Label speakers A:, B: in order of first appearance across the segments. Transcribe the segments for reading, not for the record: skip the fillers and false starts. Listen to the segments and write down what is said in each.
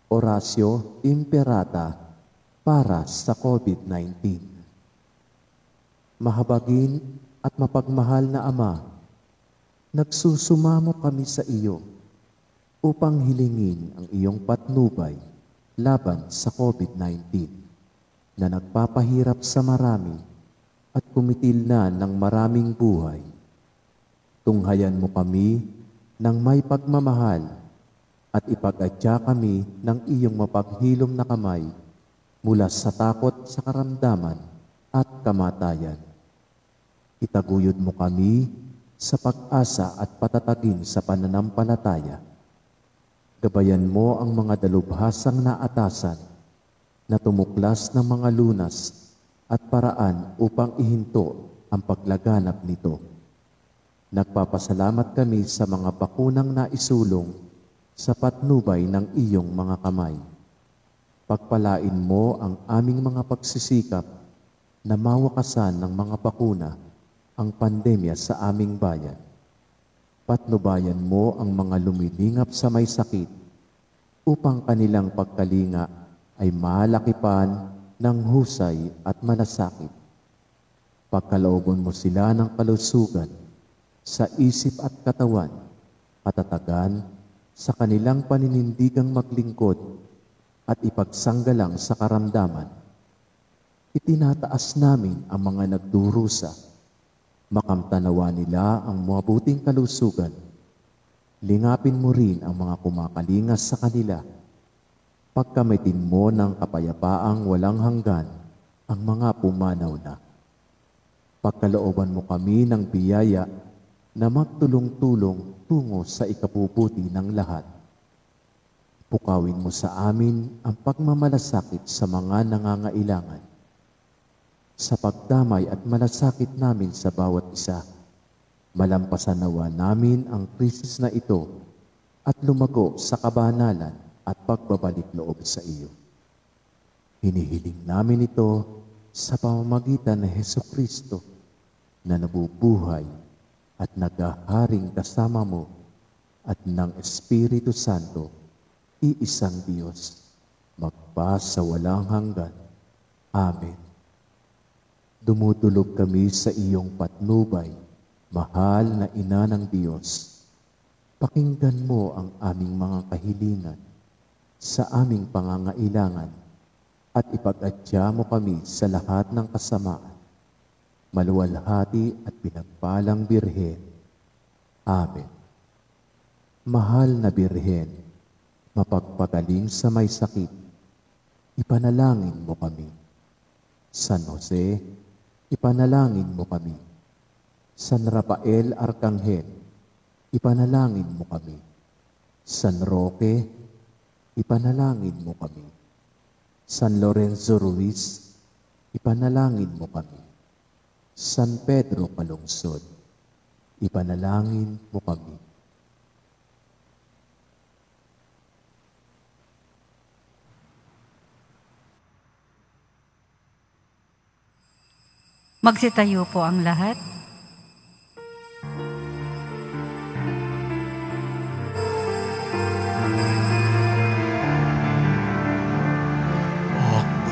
A: Oratio Imperata para sa COVID-19. Mahabagin at mapagmahal na Ama, nagsusumamo kami sa iyo upang hilingin ang iyong patnubay laban sa COVID-19 na nagpapahirap sa marami at kumitil na ng maraming buhay. Tunghayan mo kami ng may pagmamahal at ipag-adya kami ng iyong mapaghilom na kamay mula sa takot sa karamdaman at kamatayan. Itaguyod mo kami sa pag-asa at patatagin sa pananampalataya. Gabayan mo ang mga dalubhasang naatasan na tumuklas ng mga lunas at paraan upang ihinto ang paglaganap nito. Nagpapasalamat kami sa mga bakunang naisulong sa patnubay ng iyong mga kamay. Pagpalain mo ang aming mga pagsisikap na mawakasan ng mga bakuna ang pandemya sa aming bayan. Patnubayan mo ang mga lumilingap sa may sakit upang kanilang pagkalinga ay malakipan ng husay at malasakit. Pagkalooban mo sila ng kalusugan sa isip at katawan, katatagan sa kanilang paninindigang maglingkod at ipagsanggalang sa karamdaman. Itinataas namin ang mga nagdurusa. Makamtanawa nila ang mabuting kalusugan. Lingapin mo rin ang mga kumakalingas sa kanila. Pagkamitin mo ng kapayapaang walang hanggan ang mga pumanaw na. Pagkalooban mo kami ng biyaya na magtulong-tulong tungo sa ikabubuti ng lahat. Pukawin mo sa amin ang pagmamalasakit sa mga nangangailangan. Sa pagdamay at malasakit namin sa bawat isa, malampasan nawa namin ang krisis na ito at lumago sa kabanalan at pagbabalik loob sa iyo. Hinihiling namin ito sa pamamagitan ng Hesukristo na nabubuhay at naghaharing kasama mo at ng Espiritu Santo, iisang Diyos, magpa sa walang hanggan. Amen. Dumudulog kami sa iyong patnubay, mahal na Ina ng Diyos. Pakinggan mo ang aming mga kahilingan sa aming pangangailangan at ipag-adya mo kami sa lahat ng kasamaan. Maluwalhati at pinagpalang Birhen. Amen. Mahal na Birhen, mapagpagaling sa may sakit, ipanalangin mo kami. San Jose, ipanalangin mo kami. San Rafael Arcangel, ipanalangin mo kami. San Roque, ipanalangin mo kami. San Lorenzo Ruiz, ipanalangin mo kami. San Pedro Calungsod, ipanalangin mo kami.
B: Magsitayo po ang lahat.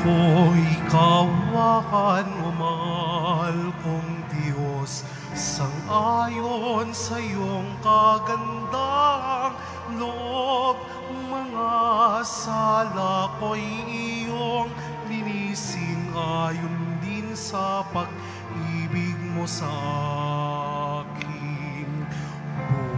C: Ako'y kawakan mo, mahal kong Diyos, sang-ayon sa iyong kagandang loob. Mga sala ko'y iyong linisin, ayon din sa pag-ibig mo sa akin.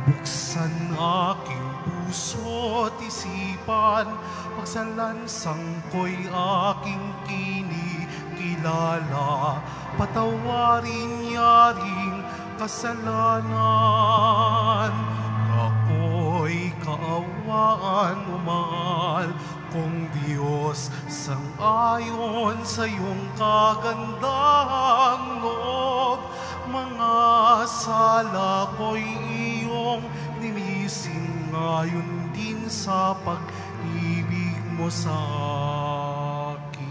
C: Bubuksan aking puso't isipan, pagsalansang ko'y aking kinikilala. Patawarin yaring kasalanan, ako'y kaawaan mo, mahal kong Diyos, sang-ayon sa iyong kagandang loob. Mga sala ko'y iyong linisin, ngayon din sa pag-ibig mo sa akin.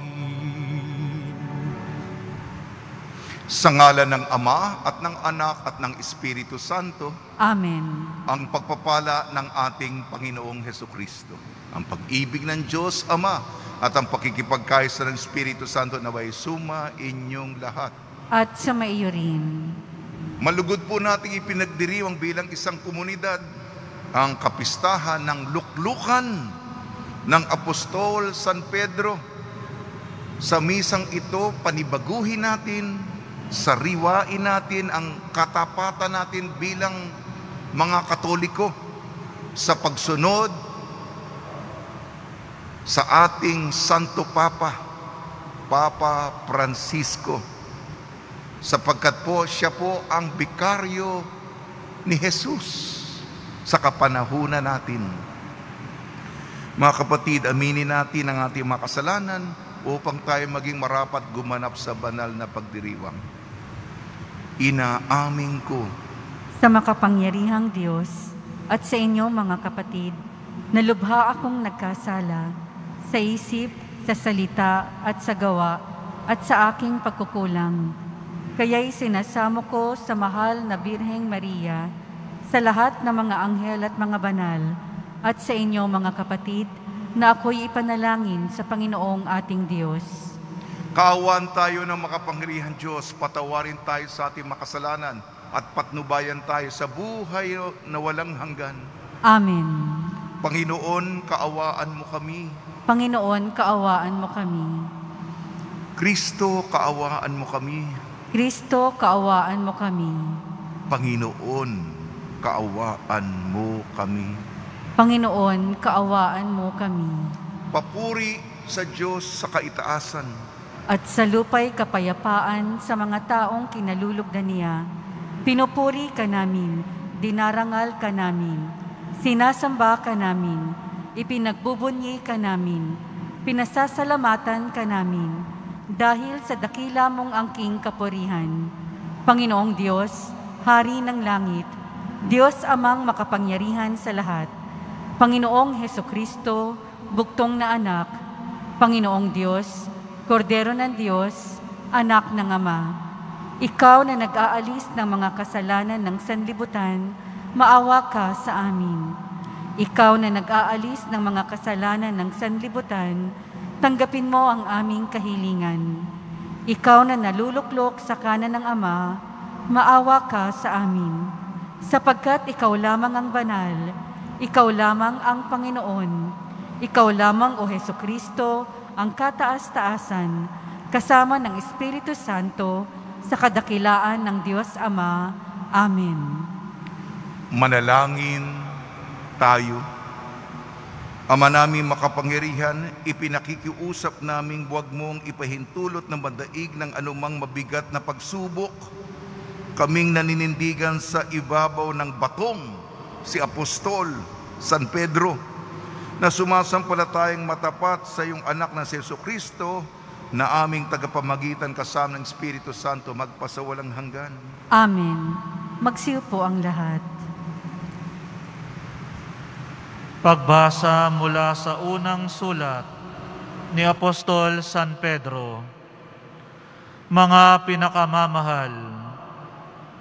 D: Sa ngalan ng Ama at ng Anak at ng Espiritu Santo.
B: Amen.
D: Ang pagpapala ng ating Panginoong Hesukristo ang pag-ibig ng Diyos Ama at ang pakikipagkaisa ng Espiritu Santo naway suma inyong lahat.
B: At sa maiyo rin.
D: Malugod po nating ipinagdiriwang bilang isang komunidad ang kapistahan ng luklukan ng Apostol San Pedro. Sa misang ito, panibaguhin natin, sariwain natin ang katapatan natin bilang mga Katoliko sa pagsunod sa ating Santo Papa, Papa Francisco, sapagkat po siya po ang bikaryo ni Jesus sa kapanahunan natin. Mga kapatid, aminin natin ang ating mga kasalanan upang tayo maging marapat gumanap sa banal na pagdiriwang. Inaamin ko
B: Sa makapangyarihang Diyos at sa inyo mga kapatid, na lubha akong nagkasala sa isip, sa salita at sa gawa at sa aking pagkukulang. Kaya'y sinasamo ko sa mahal na Birheng Maria, sa lahat ng mga anghel at mga banal, at sa inyo mga kapatid, na ako'y ipanalangin sa Panginoong ating Diyos.
D: Kaawaan tayo ng makapangyarihang Diyos, patawarin tayo sa ating makasalanan at patnubayan tayo sa buhay na walang hanggan.
B: Amen.
D: Panginoon, kaawaan mo kami.
B: Panginoon, kaawaan mo kami.
D: Kristo, kaawaan mo kami.
B: Kristo, kaawaan mo kami.
D: Panginoon, kaawaan mo kami.
B: Panginoon, kaawaan mo kami.
D: Papuri sa Diyos sa kaitaasan.
B: At sa lupa'y kapayapaan sa mga taong kinalulugdan niya. Pinupuri ka namin, dinarangal ka namin, sinasamba ka namin, ipinagbubunyi ka namin, pinasasalamatan ka namin, dahil sa dakila mong angking kapurihan. Panginoong Diyos, Hari ng langit, Diyos amang makapangyarihan sa lahat, Panginoong Hesukristo, buktong na anak, Panginoong Diyos, Kordero ng Diyos, anak ng Ama. Ikaw na nag-aalis ng mga kasalanan ng sanlibutan, maawa ka sa amin. Ikaw na nag-aalis ng mga kasalanan ng sanlibutan, tanggapin mo ang aming kahilingan. Ikaw na naluluklok sa kanan ng Ama, maawa ka sa amin. Sapagkat ikaw lamang ang banal, ikaw lamang ang Panginoon, ikaw lamang o Hesukristo, ang kataas-taasan, kasama ng Espiritu Santo, sa kadakilaan ng Diyos Ama. Amen.
D: Manalangin tayo. Ama namin makapangyarihan, ipinakikiusap naming huwag mong ipahintulot ng madaig ng anumang mabigat na pagsubok. Kaming naninindigan sa ibabaw ng batong, si Apostol San Pedro, na sumasampalatayang matapat sa iyong anak na si Jesucristo, na aming tagapamagitan kasama ng Espiritu Santo magpasawalang hanggan.
B: Amen. Magsiupo ang lahat.
E: Pagbasa mula sa unang sulat ni Apostol San Pedro. Mga pinakamamahal,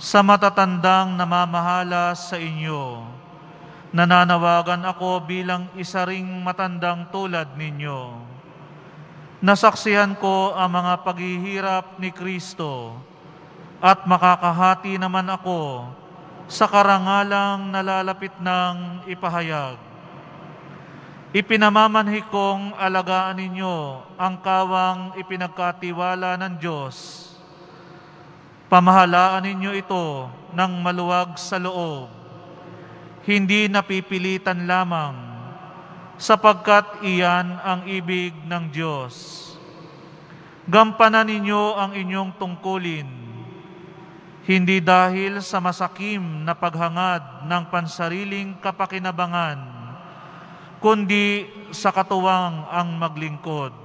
E: sa matatandang namamahala sa inyo, nananawagan ako bilang isa ring matandang tulad ninyo. Nasaksihan ko ang mga paghihirap ni Kristo at makakahati naman ako sa karangalang nalalapit ng ipahayag. Ipinamamanhik kong alagaan ninyo ang kawang ipinagkatiwala ng Diyos. Pamahalaan ninyo ito ng maluwag sa loob, hindi napipilitan lamang, sapagkat iyan ang ibig ng Diyos. Gampanan ninyo ang inyong tungkulin, hindi dahil sa masakim na paghangad ng pansariling kapakinabangan, kundi sa katuwang ang maglingkod.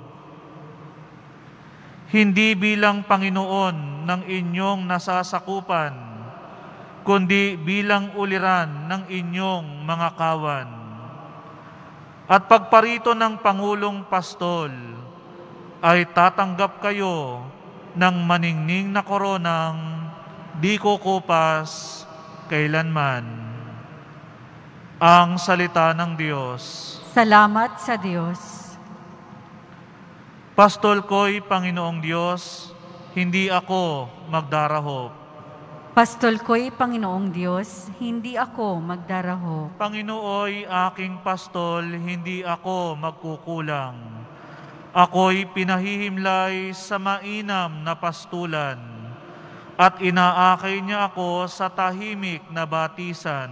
E: Hindi bilang Panginoon ng inyong nasasakupan, kundi bilang uliran ng inyong mga kawan. At pagparito ng Pangulong Pastol, ay tatanggap kayo ng maningning na koronang di kukupas kailanman. Ang salita ng Diyos.
B: Salamat sa Diyos.
E: Pastol ko'y Panginoong Diyos, hindi ako magdarahop.
B: Pastol ko'y Panginoong Diyos, hindi ako magdarahop.
E: Panginooy aking pastol, hindi ako magkukulang. Ako'y pinahihimlay sa mainam na pastulan, at inaakay niya ako sa tahimik na batisan.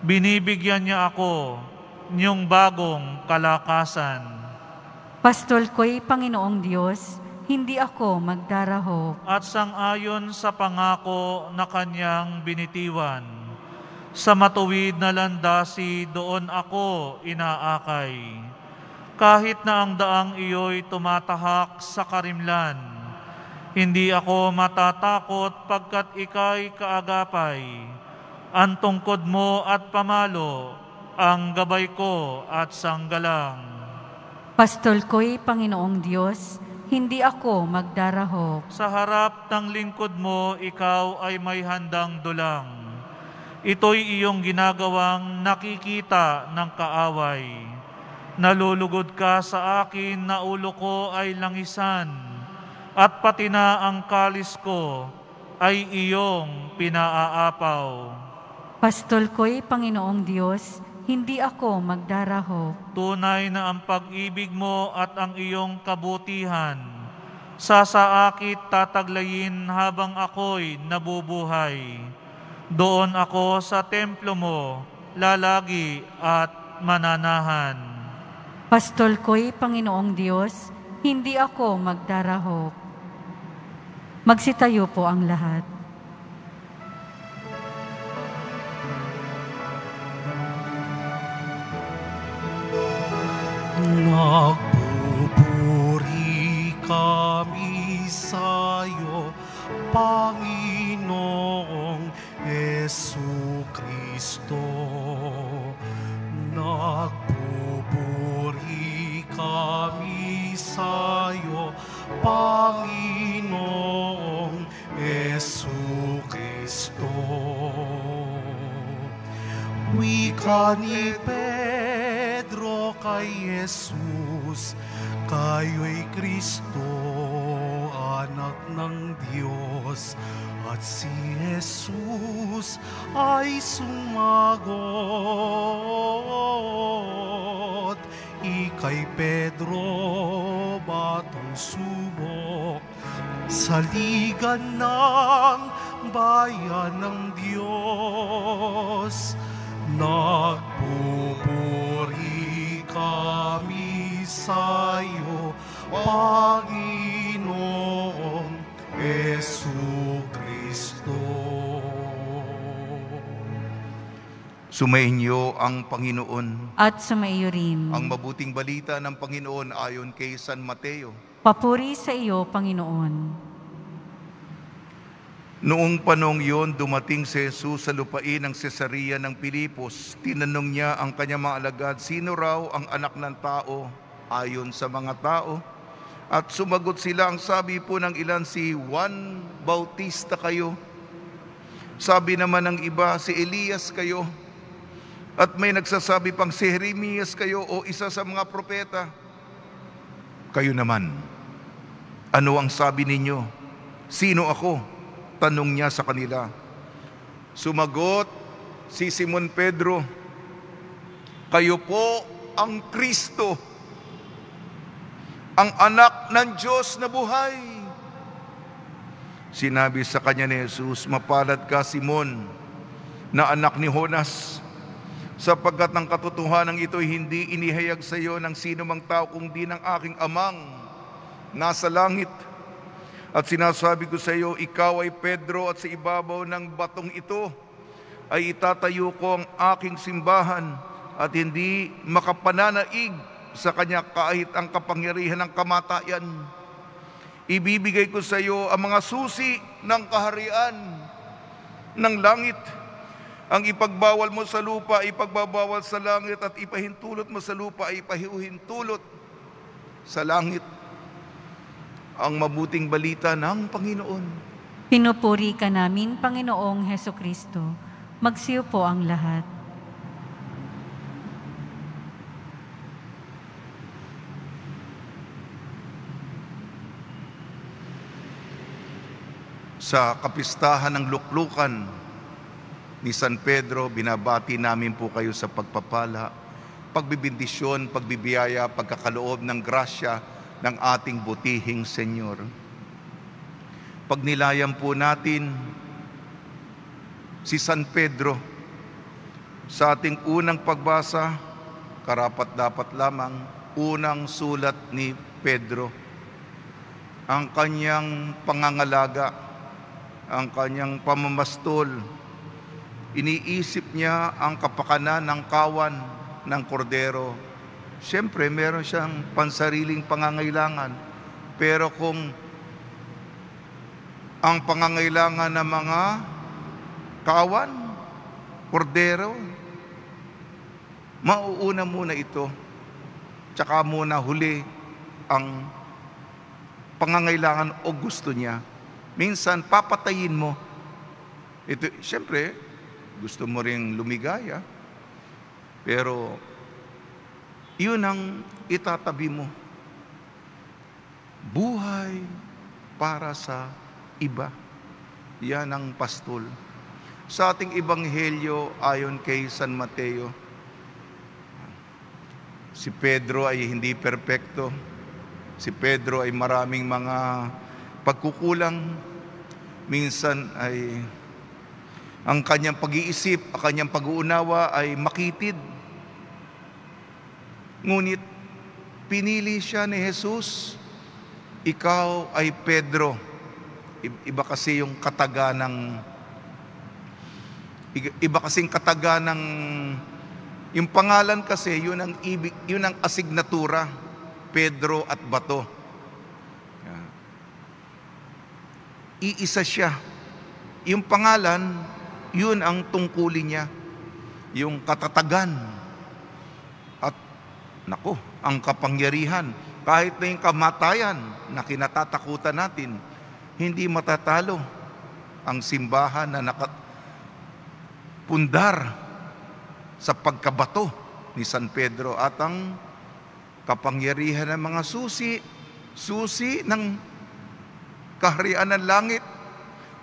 E: Binibigyan niya ako niyong bagong kalakasan.
B: Pastol ko'y Panginoong Diyos, hindi ako magdarahop.
E: At sang-ayon sa pangako na kanyang binitiwan, sa matuwid na landasi doon ako inaakay. Kahit na ang daang iyo'y tumatahak sa karimlan, hindi ako matatakot pagkat ika'y kaagapay. Ang tungkod mo at pamalo, ang gabay ko at sanggalang.
B: Pastol ko'y Panginoong Diyos, hindi ako magdarahop.
E: Sa harap ng lingkod mo, ikaw ay may handang dulang. Ito'y iyong ginagawang nakikita ng kaaway. Nalulugod ka sa akin na ulo ko ay langisan, at pati na ang kalis ko ay iyong pinaaapaw.
B: Pastol ko'y Panginoong Diyos, hindi ako magdarahop.
E: Tunay na ang pag-ibig mo at ang iyong kabutihan, sasaakit tataglayin habang ako'y nabubuhay. Doon ako sa templo mo, lalagi at mananahan.
B: Pastol ko'y Panginoong Diyos, hindi ako magdarahop. Magsitayo po ang lahat.
C: Nagpupuri kami sa'yo, Panginoong Jesucristo. Nagpupuri kami sa'yo, Panginoong Jesucristo. Wika ni Pedro kay Jesus, kayo'y Kristo, anak ng Diyos, at si Jesus ay sumagot. Ika'y Pedro, batong subok, saligan ng bayan ng Diyos. Nagpupuri kami sa'yo, Panginoong Jesucristo.
D: Sumainyo ang Panginoon.
B: At sumaiyo rin.
D: Ang mabuting balita ng Panginoon ayon kay San Mateo.
B: Papuri sa iyo, Panginoon.
D: Noong panong yon, dumating si Jesus sa lupain ng Cesarea ng Pilipos. Tinanong niya ang kanyang mga alagad, sino raw ang anak ng tao ayon sa mga tao? At sumagot sila, ang sabi po ng ilan, si Juan Bautista kayo. Sabi naman ng iba, si Elias kayo. At may nagsasabi pang si Jeremias kayo o isa sa mga propeta. Kayo naman, ano ang sabi ninyo? Sino ako? Tanong niya sa kanila. Sumagot si Simon Pedro, kayo po ang Kristo, ang anak ng Diyos na buhay. Sinabi sa kanya ni Jesus, mapalad ka Simon, na anak ni Jonas, sapagkat ng katotohanan ito'y hindi inihayag sa iyo ng sino mang tao kundi ng aking amang nasa langit. At sinasabi ko sa iyo, ikaw ay Pedro, at sa ibabaw ng batong ito ay itatayo ko ang aking simbahan, at hindi makapananaig sa kanya kahit ang kapangyarihan ng kamatayan. Ibibigay ko sa iyo ang mga susi ng kaharian ng langit. Ang ipagbawal mo sa lupa ay ipagbabawal sa langit, at ipahintulot mo sa lupa ay ipahiuhintulot sa langit. Ang mabuting balita ng Panginoon.
B: Pinupuri ka namin, Panginoong Hesukristo. Magsiyo po ang lahat.
D: Sa kapistahan ng luklukan ni San Pedro, binabati namin po kayo sa pagpapala, pagbibindisyon, pagbibiyaya, pagkakaloob ng grasya ng ating butihing Senyor. Pagnilayan po natin si San Pedro sa ating unang pagbasa, karapat-dapat lamang, unang sulat ni Pedro. Ang kanyang pangangalaga, ang kanyang pamamastol, iniisip niya ang kapakanan ng kawan ng kordero. Siyempre, meron siyang pansariling pangangailangan. Pero kung ang pangangailangan ng mga kawan, kordero, mauuna muna ito. Tsaka muna huli ang pangangailangan o gusto niya. Minsan, papatayin mo. Ito, siyempre, gusto mo ring lumigaya. Pero, yun ang itatabi mo. Buhay para sa iba. Yan ang pastol. Sa ating ebanghelyo, ayon kay San Mateo, si Pedro ay hindi perpekto. Si Pedro ay maraming mga pagkukulang. Minsan ay ang kanyang pag-iisip, ang kanyang pag-uunawa ay makitid. Ngunit pinili siya ni Jesus, ikaw ay Pedro. Iba kasi yung kataga ng yung pangalan kasi yun ang asignatura, Pedro at bato. Iisa siya. Yung pangalan, yun ang tungkulin niya. Yung katatagan. At nako, ang kapangyarihan. Kahit na yung kamatayan na kinatatakutan natin, hindi matatalo ang simbahan na nakapundar sa pagkabato ni San Pedro at ang kapangyarihan ng mga susi ng kaharian ng langit,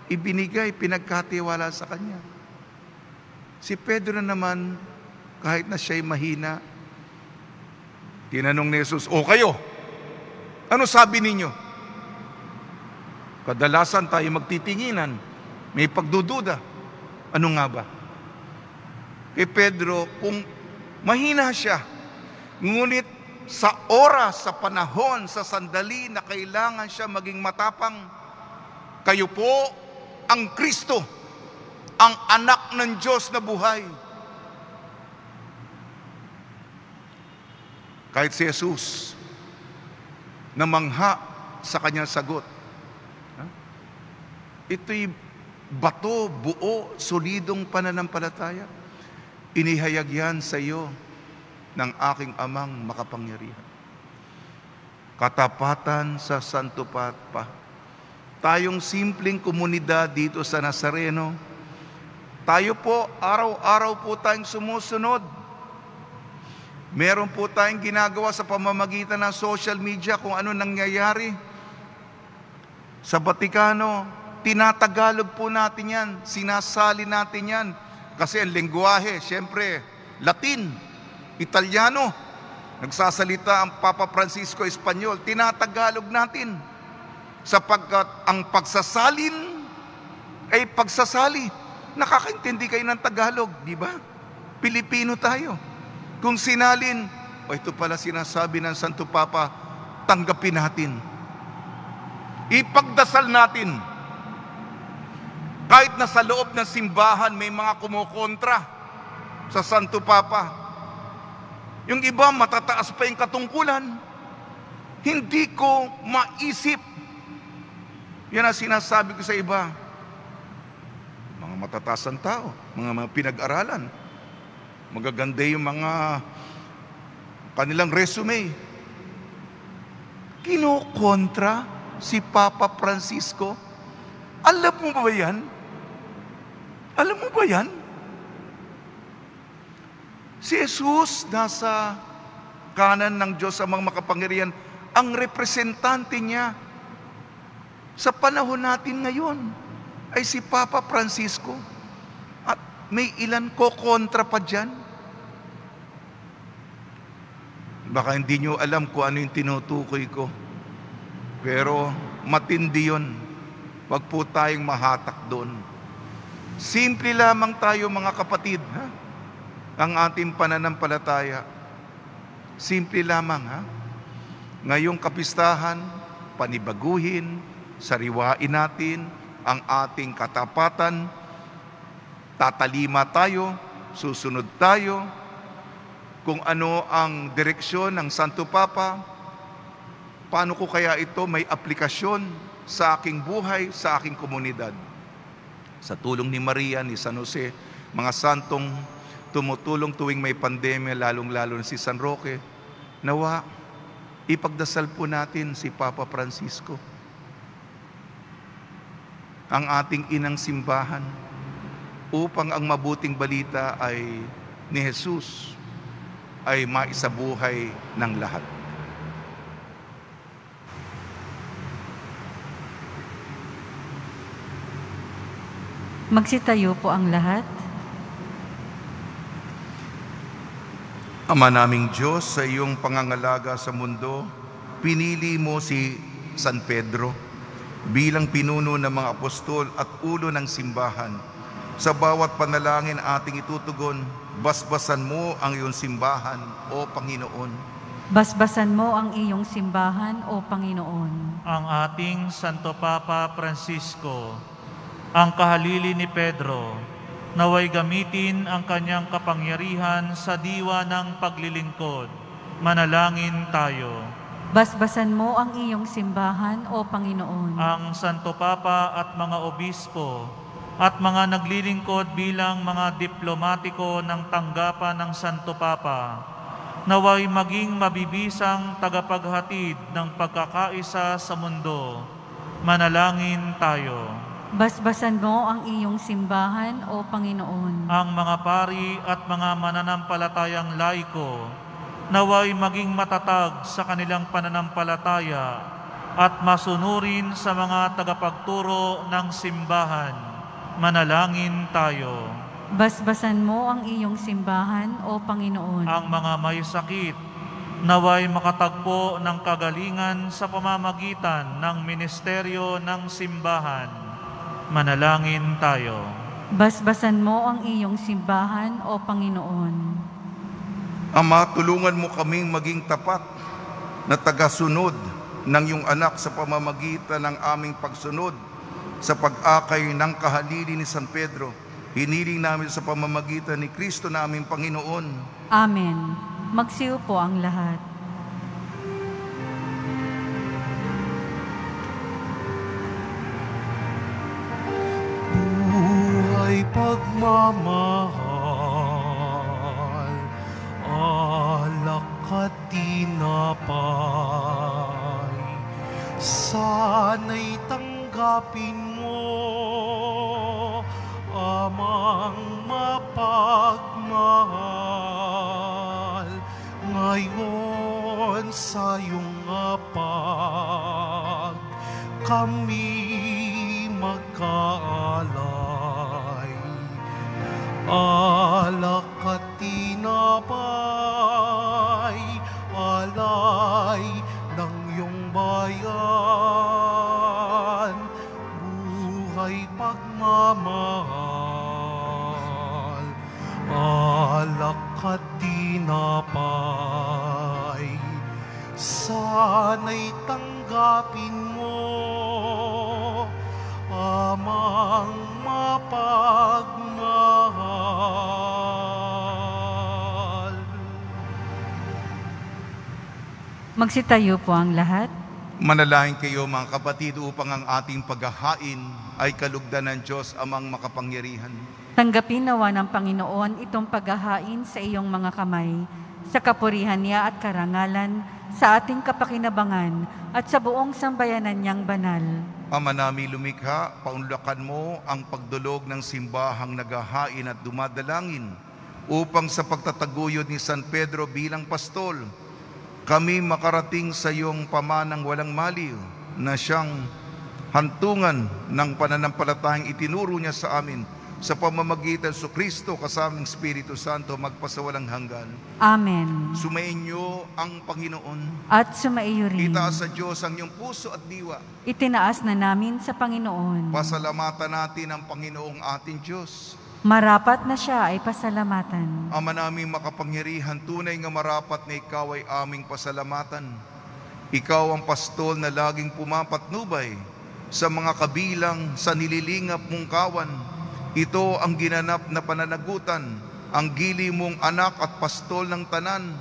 D: ibinigay, pinagkatiwala sa kanya. Si Pedro naman, kahit na siya'y mahina, tinanong ni Jesus, "O kayo, ano sabi ninyo?" Kadalasan tayo magtitinginan, may pagdududa. Ano nga ba? Kay Pedro, kung mahina siya, ngunit sa oras, sa panahon, sa sandali na kailangan siya maging matapang, kayo po ang Kristo, ang anak ng Diyos na buhay. Kahit si Jesus, namangha sa kanyang sagot. Ito'y bato, buo, solidong pananampalataya. Inihayag yan sa iyo ng aking amang makapangyarihan. Katapatan sa Santo Papa. Tayong simpleng komunidad dito sa Nazareno, tayo po, araw-araw po tayong sumusunod. Meron po tayong ginagawa sa pamamagitan ng social media kung ano nangyayari. Sa Vatikano, tinatagalog po natin yan, sinasali natin yan. Kasi ang lengguwahe, siyempre, Latin, Italiano, nagsasalita ang Papa Francisco Espanyol, tinatagalog natin. Sapagkat ang pagsasalin ay pagsasali. Nakakaintindi kayo ng Tagalog, di ba? Pilipino tayo. Kung sinalin, ito pala sinasabi ng Santo Papa, tanggapin natin. Ipagdasal natin. Kahit na sa loob ng simbahan may mga kumukontra sa Santo Papa. Yung iba matataas pa yung katungkulan. Hindi ko maisip. Yan ang sinasabi ko sa iba. Mga matataas ang tao, mga pinag-aralan. Magaganda yung mga kanilang resume. Kinukontra si Papa Francisco. Alam mo ba yan? Alam mo ba yan? Si Jesus nasa kanan ng Diyos sa mga makapangyarihan, ang representante niya sa panahon natin ngayon. ay si Papa Francisco. At may ilan ko kontra pa dyan. Baka hindi nyo alam kung ano yung tinutukoy ko. Pero matindi yun. Wag po tayong mahatak doon. Simple lamang tayo mga kapatid, ha? Ang ating pananampalataya. Simple lamang, ha? Ngayong kapistahan, panibaguhin, sariwain natin ang ating katapatan, tatalima tayo, susunod tayo, kung ano ang direksyon ng Santo Papa, paano ko kaya ito may aplikasyon sa aking buhay, sa aking komunidad. Sa tulong ni Maria, ni San Jose, mga santong tumutulong tuwing may pandemya, lalong-lalo na si San Roque, nawa, ipagdasal po natin si Papa Francisco, ang ating inang simbahan, upang ang mabuting balita ay ni Jesus ay maisabuhay ng lahat.
B: Magsitayo po ang lahat.
D: Ama naming Diyos, sa iyong pangangalaga sa mundo, pinili mo si San Pedro bilang pinuno ng mga apostol at ulo ng simbahan. Sa bawat panalangin ating itutugon, basbasan mo ang iyong simbahan, O Panginoon.
B: Basbasan mo ang iyong simbahan, O Panginoon.
E: Ang ating Santo Papa Francisco, ang kahalili ni Pedro, naway gamitin ang kanyang kapangyarihan sa diwa ng paglilingkod. Manalangin tayo.
B: Basbasan mo ang iyong simbahan, O Panginoon.
E: Ang Santo Papa at mga obispo at mga naglilingkod bilang mga diplomatiko ng tanggapan ng Santo Papa, naway maging mabibisang tagapaghatid ng pagkakaisa sa mundo. Manalangin tayo.
B: Basbasan mo ang iyong simbahan, O Panginoon.
E: Ang mga pari at mga mananampalatayang laiko, naway maging matatag sa kanilang pananampalataya at masunurin sa mga tagapagturo ng simbahan. Manalangin tayo.
B: Basbasan mo ang iyong simbahan, O Panginoon.
E: Ang mga may sakit, naway makatagpo ng kagalingan sa pamamagitan ng ministeryo ng simbahan. Manalangin tayo.
B: Basbasan mo ang iyong simbahan, O Panginoon.
D: Ama, tulungan mo kaming maging tapat na tagasunod ng iyong anak sa pamamagitan ng aming pagsunod sa pag-akay ng kahalili ni San Pedro. Hiniling namin sa pamamagitan ni Kristo na aming Panginoon.
B: Amen. Magsiyo po ang lahat.
C: Buhay pagmamahal, alak at tinapay, sana'y tanggapin mo, amang mapagmahal, ngayon sa iyong apag, kami magkaalay. Alak at tinapay, alay ng iyong bayan, buhay pagmamahal, alak at tinapay, sana'y tanggapin mo, amang mapagmahal.
B: Magsitayo po ang lahat.
D: Manalangin kayo mga kapatid upang ang ating paghahain ay kalugdan ng Diyos amang makapangyarihan.
B: Tanggapin nawa ng Panginoon itong paghahain sa iyong mga kamay, sa kapurihan niya at karangalan, sa ating kapakinabangan at sa buong sambayanan niyang banal.
D: Ama namin lumikha, paunlakan mo ang pagdulog ng simbahang naghahain at dumadalangin upang sa pagtataguyod ni San Pedro bilang pastol, kami makarating sa iyong pamanang walang maliw na siyang hantungan ng pananampalatayang itinuro niya sa amin sa pamamagitan sa Kristo kasamang Espiritu Santo magpasawalang hanggan.
B: Amen.
D: Sumainyo ang Panginoon.
B: At sumaiyo rin.
D: Itaas sa Diyos ang iyong puso at diwa.
B: Itinaas na namin sa Panginoon.
D: Pasalamatan natin ang Panginoong ating Diyos.
B: Marapat na siya ay pasalamatan.
D: Ama naming makapangyarihan, tunay nga marapat na ikaw ay aming pasalamatan. Ikaw ang pastol na laging pumapatnubay sa mga kabilang sa nililingap mong kawan. Ito ang ginanap na pananagutan, ang gili mong anak at pastol ng tanan.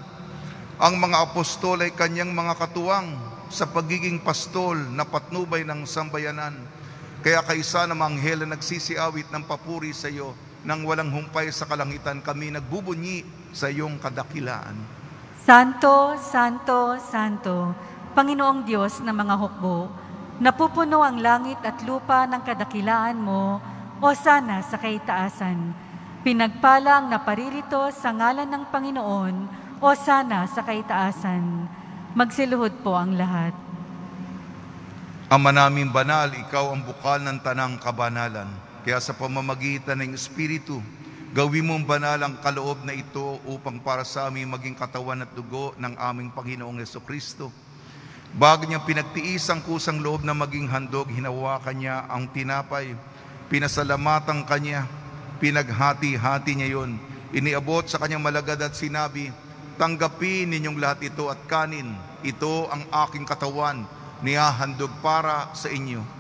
D: Ang mga apostol ay kanyang mga katuwang sa pagiging pastol na patnubay ng sambayanan. Kaya kaysa na mga anghel na nagsisiawit ng papuri sa iyo, nang walang humpay sa kalangitan, kami nagbubunyi sa iyong kadakilaan.
B: Santo, Santo, Santo, Panginoong Diyos ng mga hukbo, napupuno ang langit at lupa ng kadakilaan mo, o sana sa kaitaasan. Pinagpala ang naparirito sa ngalan ng Panginoon, o sana sa kaitaasan. Magsiluhod po ang lahat.
D: Ama naming banal, ikaw ang bukal ng tanang kabanalan. Kaya sa pamamagitan ng Espiritu, gawin mong banal ang kaloob na ito upang para sa amin maging katawan at dugo ng aming Panginoong Jesucristo. Bago niyang pinagtiis ang kusang loob na maging handog, hinawakan niya ang tinapay, pinasalamatan kanya, pinaghati-hati niya yon, iniabot sa kanyang malagad at sinabi, tanggapin ninyong lahat ito at kanin, ito ang aking katawan, nihahandog para sa inyo.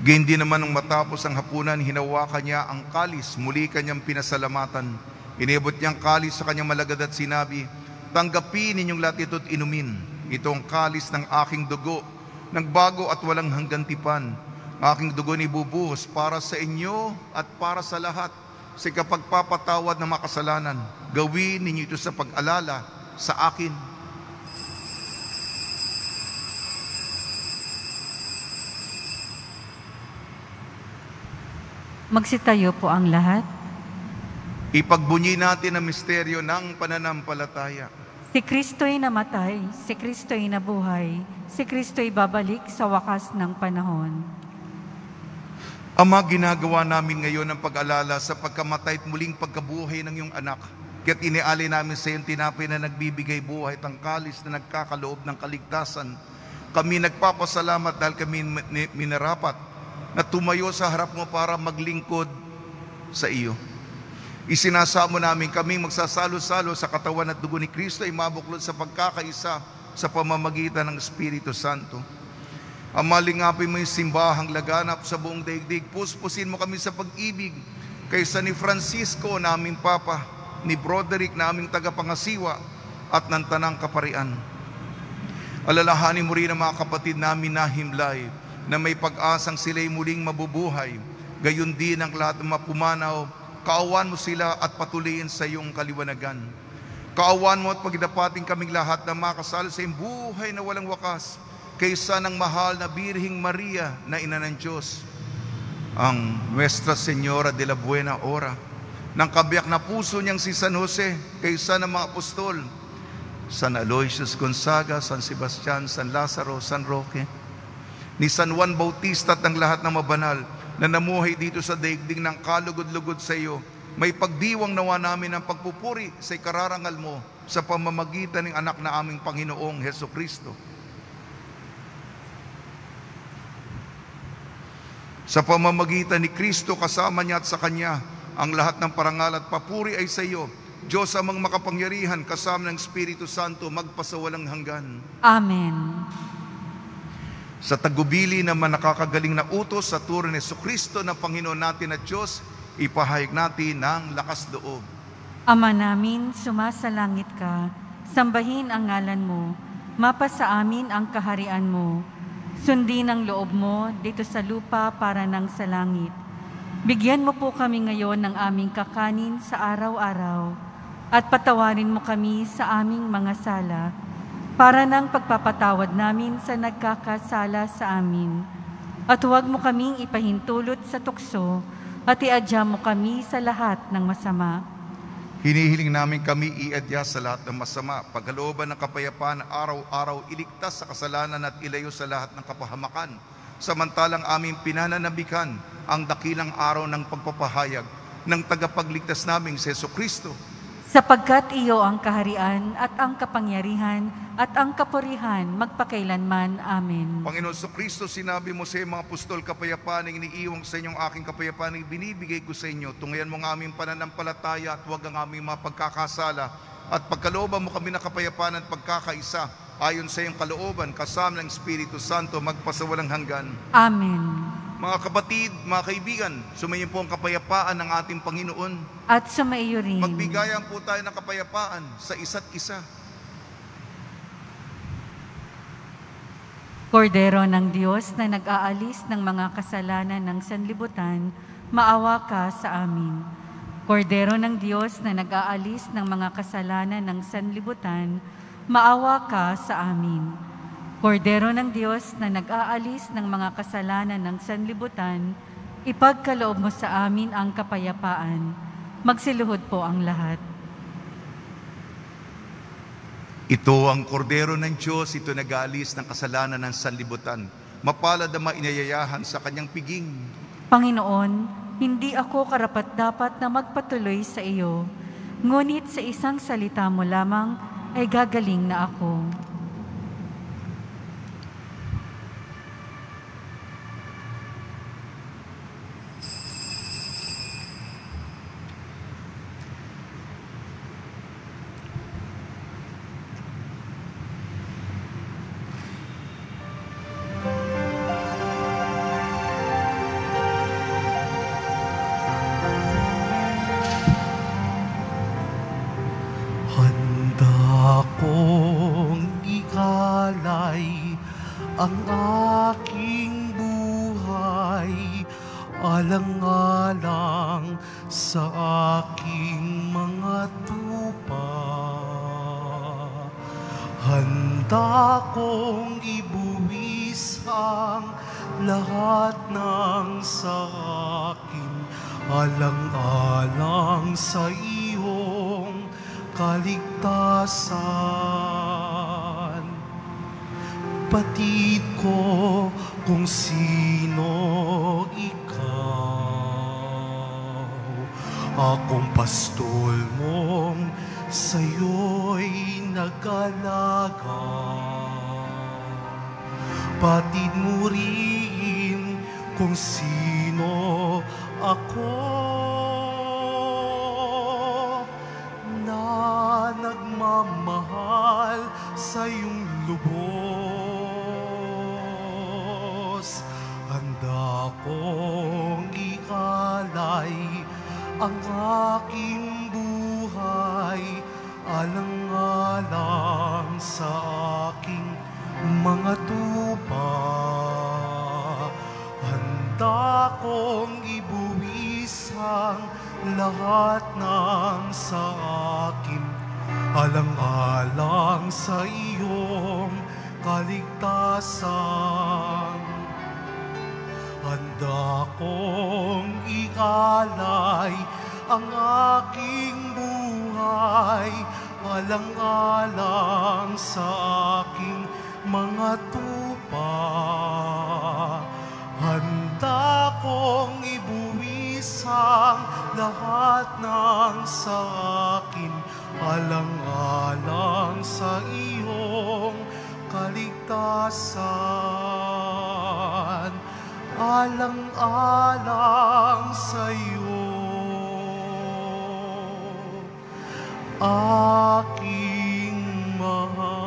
D: Gindi naman nung matapos ang hapunan, hinawakan niya ang kalis, muli kanyang pinasalamatan. Inibot niyang kalis sa kanyang malagad at sinabi, tanggapin ninyong lahat ito at inumin. Ito ang kalis ng aking dugo, nagbago at walang hanggang tipan. Aking dugo ni bubuhos para sa inyo at para sa lahat sa kapagpapatawad ng makasalanan. Gawin ninyo ito sa pag-alala sa akin.
B: Magsitayo po ang lahat.
D: Ipagbunyi natin ang misteryo ng pananampalataya.
B: Si Kristo'y namatay, si Kristo'y nabuhay, si Kristo'y babalik sa wakas ng panahon.
D: Ama, ginagawa namin ngayon ang pag-alala sa pagkamatay at muling pagkabuhay ng iyong anak. Kaya't inialay namin sa iyong tinapay na nagbibigay buhay, tangkalis na nagkakaloob ng kaligtasan. Kami nagpapasalamat dahil kami minarapat na tumayo sa harap mo para maglingkod sa iyo. Isinasamo namin kaming magsasalo-salo sa katawan at dugo ni Kristo ay mabuklod sa pagkakaisa sa pamamagitan ng Espiritu Santo. Ama, lingapin mo yung simbahang laganap sa buong daigdig. Puspusin mo kami sa pag-ibig kaysa ni Francisco, naming Papa, ni Broderick, naming tagapangasiwa, at ng Tanang Kaparian. Alalahanin mo rin ang mga kapatid namin na himlay, na may pag-asang sila'y muling mabubuhay, gayon din ang lahat ng mapumanaw. Kaawan mo sila at patuloyin sa iyong kaliwanagan. Kaawan mo at pagdapating kaming lahat na makasal sa iyong buhay na walang wakas, kaysa ng mahal na Birhing Maria na ina ng Diyos, ang Nuestra Señora de la Buena Hora, ng kabiyak na puso niyang si San Jose, kaysa ng mga apostol, San Aloysius Gonzaga, San Sebastian, San Lazaro, San Roque, ni San Juan Bautista at ng lahat ng mabanal na namuhay dito sa daigdig ng kalugod-lugod sa iyo, may pagdiwang nawa namin ang pagpupuri sa ikararangal mo sa pamamagitan ng anak na aming Panginoong Jesucristo. Sa pamamagitan ni Kristo, kasama niya at sa Kanya, ang lahat ng parangal at papuri ay sa iyo, Diyos amang makapangyarihan, kasama ng Espiritu Santo, magpasawalang hanggan.
B: Amen.
D: Sa tagubili naman nakakagaling na utos sa turo ni Jesucristo na Panginoon natin at Diyos, ipahayag natin ng lakas loob.
B: Ama namin, sumasalangit ka, sambahin ang ngalan mo, mapasa amin ang kaharian mo, sundin ang loob mo dito sa lupa para nang sa langit. Bigyan mo po kami ngayon ng aming kakanin sa araw-araw, at patawarin mo kami sa aming mga sala, para ng pagpapatawad namin sa nagkakasala sa amin. At huwag mo kaming ipahintulot sa tukso, at iadya mo kami sa lahat ng masama.
D: Hinihiling namin kami iadya sa lahat ng masama, pagkalooban ng kapayapaan, araw-araw iligtas sa kasalanan at ilayo sa lahat ng kapahamakan. Samantalang aming pinananabikan ang dakilang araw ng pagpapahayag ng tagapagligtas naming si Jesucristo.
B: Sapagkat iyo ang kaharian at ang kapangyarihan at ang kapurihan magpakailanman. Amen.
D: Panginoon Jesucristo, sinabi mo sa mga apostol, kapayapaan ang iniiwan sa inyong aking kapayapaan ang binibigay ko sa inyo. Tungayan mo ang aming pananampalataya at huwag ang aming mga pagkakasala. At pagkalooban mo kami ng kapayapaan at pagkakaisa, ayon sa iyong kalooban, kasama ng Espiritu Santo, magpasawalang hanggan.
B: Amen.
D: Mga kapatid, mga kaibigan, sumayin po ang kapayapaan ng ating Panginoon.
B: At sumaiyo rin.
D: Magbigayan po tayo ng kapayapaan sa isa't isa.
B: Kordero ng Diyos na nag-aalis ng mga kasalanan ng sanlibutan, maawa ka sa amin. Kordero ng Diyos na nag-aalis ng mga kasalanan ng sanlibutan, maawa ka sa amin. Kordero ng Diyos na nag-aalis ng mga kasalanan ng sanlibutan, ipagkaloob mo sa amin ang kapayapaan. Magsiluhod po ang lahat.
D: Ito ang kordero ng Diyos, ito nag-aalis ng kasalanan ng sanlibutan. Mapalad ang mainayayahan sa kanyang piging.
B: Panginoon, hindi ako karapat-dapat na magpatuloy sa iyo, ngunit sa isang salita mo lamang ay gagaling na ako.
C: Ang aking buhay, alang-alang sa aking mga tupa. Handa kong ibuwis ang lahat ng sa akin, alang-alang sa iyong kaligtasan. Batid ko kung sino ikaw, akong pastol mong sa'yo'y nag-alaga. Batid mo rin kung sino ako, na nagmamahal sa iyong lubos. Handa kong ialay ang aking buhay, alang-alang sa aking mga tupa. Handa kong ibuwis ang lahat ng sa akin, alang-alang sa iyong kaligtasan. Handa kong ialay ang aking buhay, alang-alang sa aking mga tupa. Handa kong ibuwis ang lahat ng sa akin, alang-alang sa iyong kaligtasan, alang-alang sa iyo, aking mahal.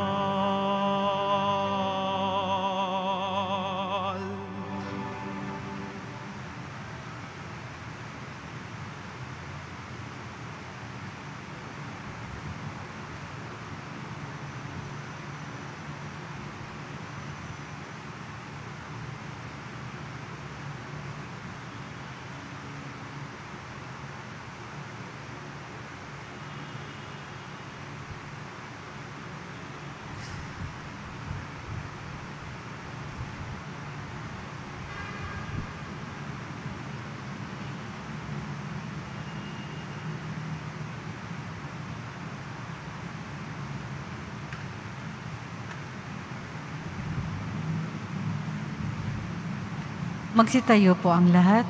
B: Magsitayo po ang lahat.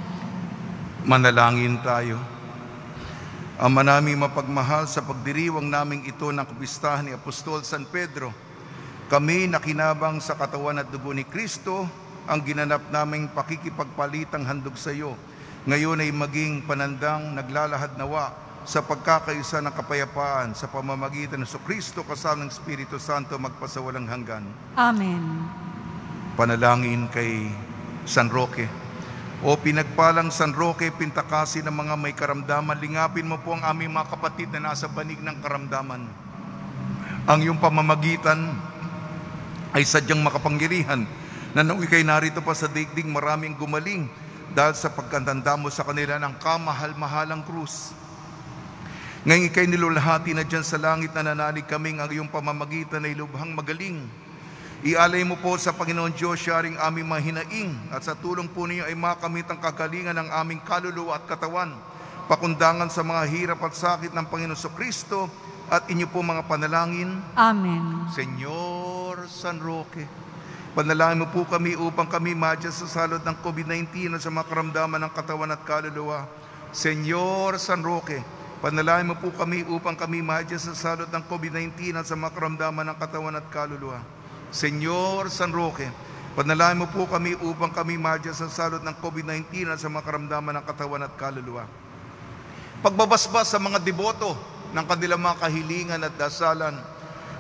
D: Manalangin tayo. Ama namin mapagmahal, sa pagdiriwang naming ito ng kapistahan ni Apostol San Pedro, kami nakinabang sa katawan at dugo ni Kristo, ang ginanap naming pakikipagpalitang handog sa iyo. Ngayon ay maging panandang naglalahad nawa sa pagkakaisa ng kapayapaan sa pamamagitan ng Kristo kasama ng Espiritu Santo magpasawalang hanggan.
B: Amen.
D: Panalangin kay San Roque. O pinagpalang San Roque, pintakasi ng mga may karamdaman, lingapin mo po ang aming mga kapatid na nasa banig ng karamdaman. Ang iyong pamamagitan ay sadyang makapangyarihan na nung ikay narito pa sa daigdig, maraming gumaling dahil sa pagkatanda mo sa kanila ng kamahal-mahalang krus. Ngayon ikay nilulahati na dyan sa langit, na nanalig kaming ang iyong pamamagitan ay lubhang magaling. Ialay mo po sa Panginoon Diyos siya ring aming mahinaing, at sa tulong po ninyo ay makamit ang kagalingan ng aming kaluluwa at katawan, pakundangan sa mga hirap at sakit ng Panginoon Kristo at inyo po mga panalangin.
B: Amen.
D: Senyor San Roque, panalangin mo po kami upang kami madya sa salot ng COVID-19 at sa mga karamdaman ng katawan at kaluluwa. Senyor San Roque, panalangin mo po kami upang kami madya sa salot ng COVID-19 at sa mga karamdaman ng katawan at kaluluwa. Senyor San Roque, panalangin mo po kami upang kami madya sa salot ng COVID-19 at sa mga karamdaman ng katawan at kaluluwa. Pagbabasbas sa mga deboto ng kanilang mga kahilingan at dasalan,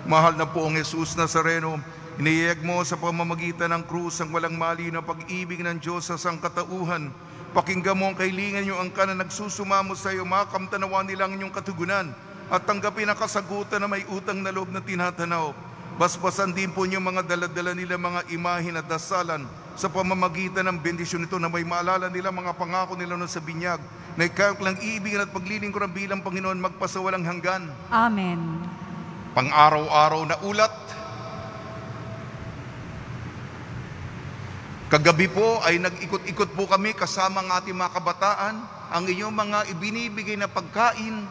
D: mahal na poong Jesus Nazareno, iniyayag mo sa pamamagitan ng krus ang walang mali na pag-ibig ng Diyos sa sangkatauhan. Pakinggan mo ang kahilingan niyo, ang ka na nagsusumamo sa iyo, makamtanawa nilang inyong katugunan at tanggapin ang kasagutan na may utang na loob na tinatanaw. Basbasan din po niyo mga daladala nila mga imahin at dasalan sa pamamagitan ng bendisyon nito, na may maalala nila mga pangako nila noon sa binyag, na ikaw lang iibigin at paglilingkuran bilang Panginoon magpasawalang hanggan.
B: Amen.
D: Pang-araw-araw na ulat. Kagabi po ay nag-ikot-ikot po kami kasama ang ating mga kabataan. Ang inyong mga ibinibigay na pagkain,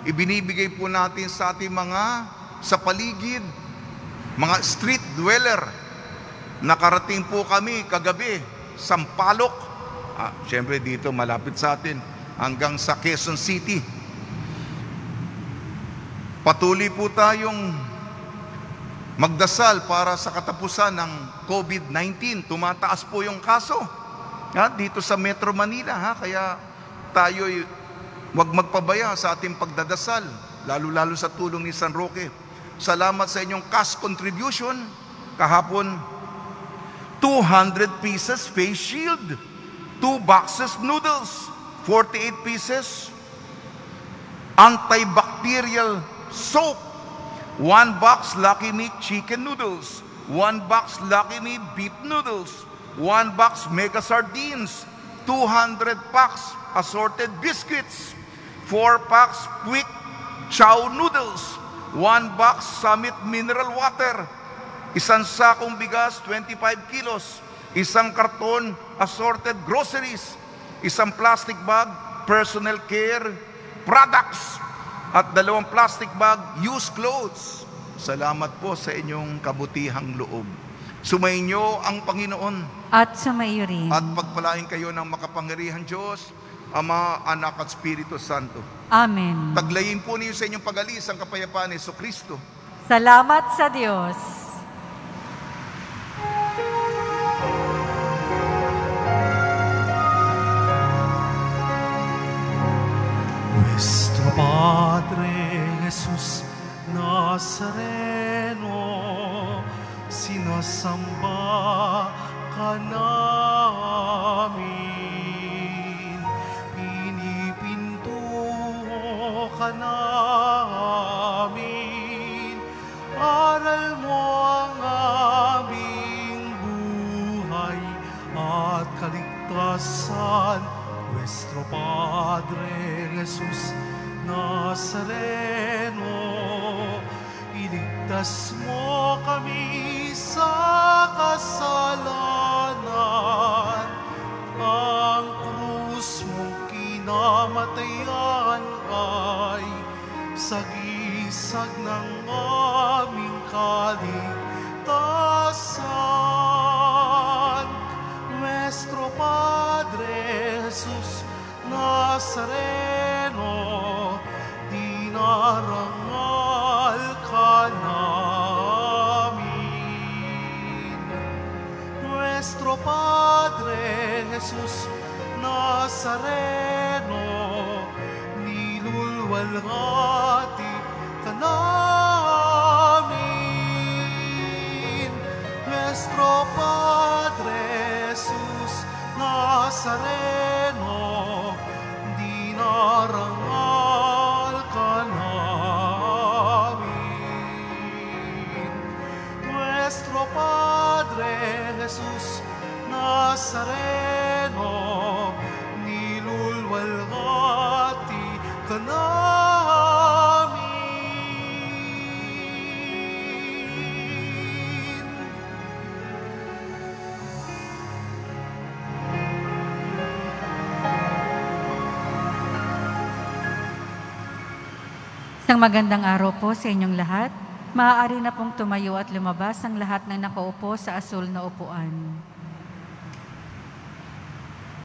D: ibinibigay po natin sa ating mga sa paligid, mga street dweller. Nakarating po kami kagabi, Sampaloc. Siyempre dito malapit sa atin, hanggang sa Quezon City. Patuloy po tayong magdasal para sa katapusan ng COVID-19. Tumataas po yung kaso dito sa Metro Manila. Kaya tayo'y huwag magpabaya sa ating pagdadasal, lalo-lalo sa tulong ni San Roque. Salamat sa inyong cash contribution. Kahapon, 200 pieces face shield, 2 boxes noodles, 48 pieces antibacterial soap, 1 box Lucky Me chicken noodles, 1 box Lucky Me beef noodles, 1 box mega sardines, 200 packs assorted biscuits, 4 packs quick chow noodles, 1 box Summit mineral water, 1 sakong bigas 25 kilos, 1 karton assorted groceries, 1 plastic bag personal care products, at 2 plastic bag used clothes. Salamat po sa inyong kabutihang loob. Sumainyo ang Panginoon.
B: At sumaiyo rin.
D: At pagpalain kayo ng makapangyarihang Diyos, Ama, Anak at Espiritu Santo.
B: Amen.
D: Taglayin po niyo sa inyong pag-alis ang kapayapaan ni Jesucristo.
B: Salamat sa Diyos.
C: Nuestro Padre Jesús Nazareno, sinasamba ka namin, pinipinto ka namin, aral mo ang aming buhay at kaligtasan. Nuestro Padre Jesús Nazareno, iligtas mo kami sa kasalanan. Ang krus mong kinamatayan ay sagisag ng aming kaligtasan. Nuestro Padre Jesus Nazareno, dinarangal ka namin. Nuestro Padre Jesus Nazareno, nilulwalhati ka namin. Nuestro Padre Jesus Nazareno, dinarangal ka namin. Nuestro Padre Jesus Nazareno, nilulwalhati ka namin.
B: Isang magandang araw po sa inyong lahat. Maaari na pong tumayo at lumabas ang lahat ng nakaupo sa asul na upuan.